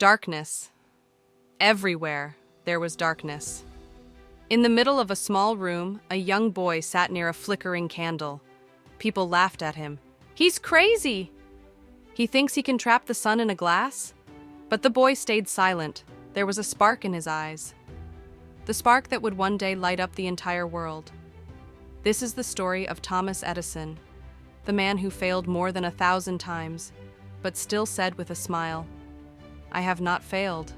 Darkness. Everywhere there was darkness. In the middle of a small room, a young boy sat near a flickering candle. People laughed at him. "He's crazy! He thinks he can trap the sun in a glass?" But the boy stayed silent. There was a spark in his eyes. The spark that would one day light up the entire world. This is the story of Thomas Edison, the man who failed more than 1,000 times, but still said with a smile, "I have not failed.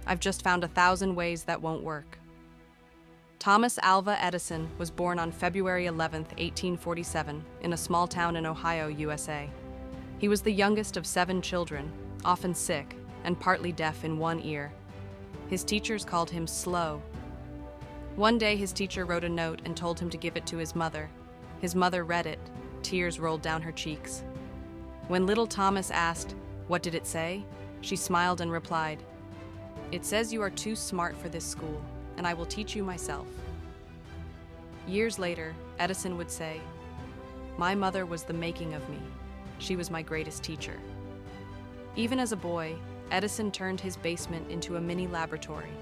I've just found 1,000 ways that won't work." Thomas Alva Edison was born on February 11, 1847, in a small town in Ohio, USA. He was the youngest of 7 children, often sick and partly deaf in one ear. His teachers called him slow. One day his teacher wrote a note and told him to give it to his mother. His mother read it. Tears rolled down her cheeks. When little Thomas asked, "What did it say?" she smiled and replied, "It says you are too smart for this school, and I will teach you myself." Years later, Edison would say, "My mother was the making of me. She was my greatest teacher." Even as a boy, Edison turned his basement into a mini laboratory.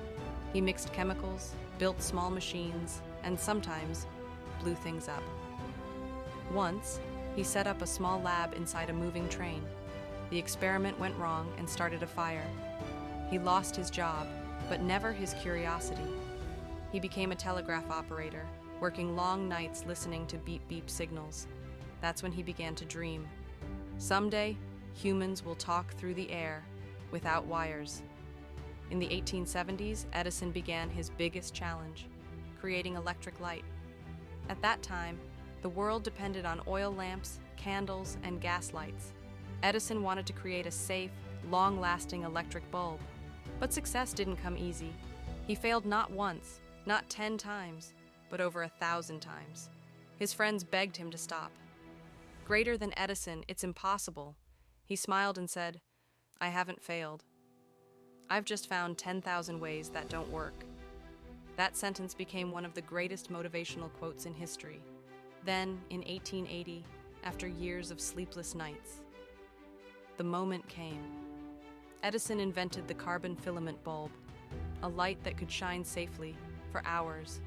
He mixed chemicals, built small machines, and sometimes blew things up. Once, he set up a small lab inside a moving train. The experiment went wrong and started a fire. He lost his job, but never his curiosity. He became a telegraph operator, working long nights listening to beep-beep signals. That's when he began to dream. Someday, humans will talk through the air without wires. In the 1870s, Edison began his biggest challenge, creating electric light. At that time, the world depended on oil lamps, candles, and gas lights. Edison wanted to create a safe, long-lasting electric bulb. But success didn't come easy. He failed not once, not 10 times, but over 1,000 times. His friends begged him to stop. "Greater than Edison, it's impossible." He smiled and said, "I haven't failed. I've just found 10,000 ways that don't work." That sentence became one of the greatest motivational quotes in history. Then, in 1880, after years of sleepless nights, the moment came. Edison invented the carbon filament bulb, a light that could shine safely for hours.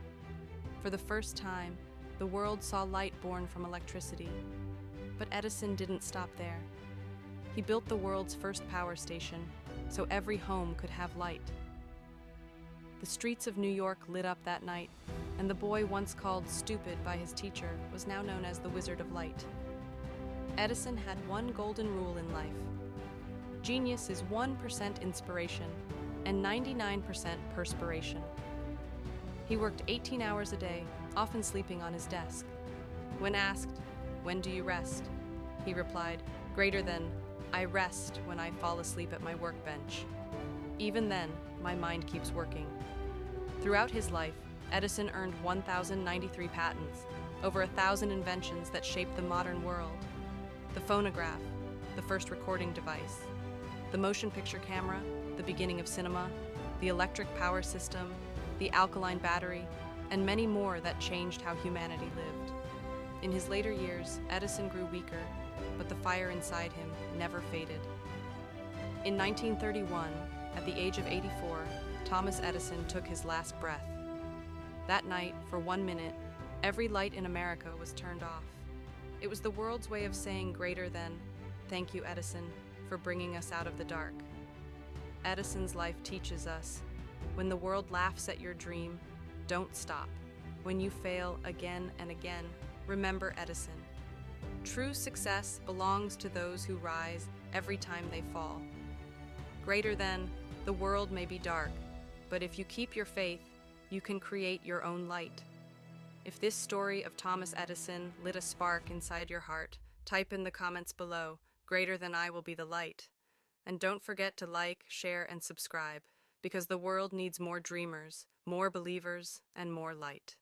For the first time, the world saw light born from electricity. But Edison didn't stop there. He built the world's first power station, so every home could have light. The streets of New York lit up that night, and the boy once called stupid by his teacher was now known as the Wizard of Light. Edison had one golden rule in life. Genius is 1% inspiration and 99% perspiration. He worked 18 hours a day, often sleeping on his desk. When asked, "When do you rest?" he replied, "Greater than, I rest when I fall asleep at my workbench. Even then, my mind keeps working." Throughout his life, Edison earned 1,093 patents, over 1,000 inventions that shaped the modern world. The phonograph, the first recording device, the motion picture camera, the beginning of cinema, the electric power system, the alkaline battery, and many more that changed how humanity lived. In his later years, Edison grew weaker, but the fire inside him never faded. In 1931, at the age of 84, Thomas Edison took his last breath. That night, for 1 minute, every light in America was turned off. It was the world's way of saying greater than, "Thank you, Edison, for bringing us out of the dark." Edison's life teaches us, when the world laughs at your dream, don't stop. When you fail again and again, remember Edison. True success belongs to those who rise every time they fall. Greater than, the world may be dark, but if you keep your faith, you can create your own light. If this story of Thomas Edison lit a spark inside your heart, type in the comments below, "Greater than I will be the light." And don't forget to like, share, and subscribe, because the world needs more dreamers, more believers, and more light.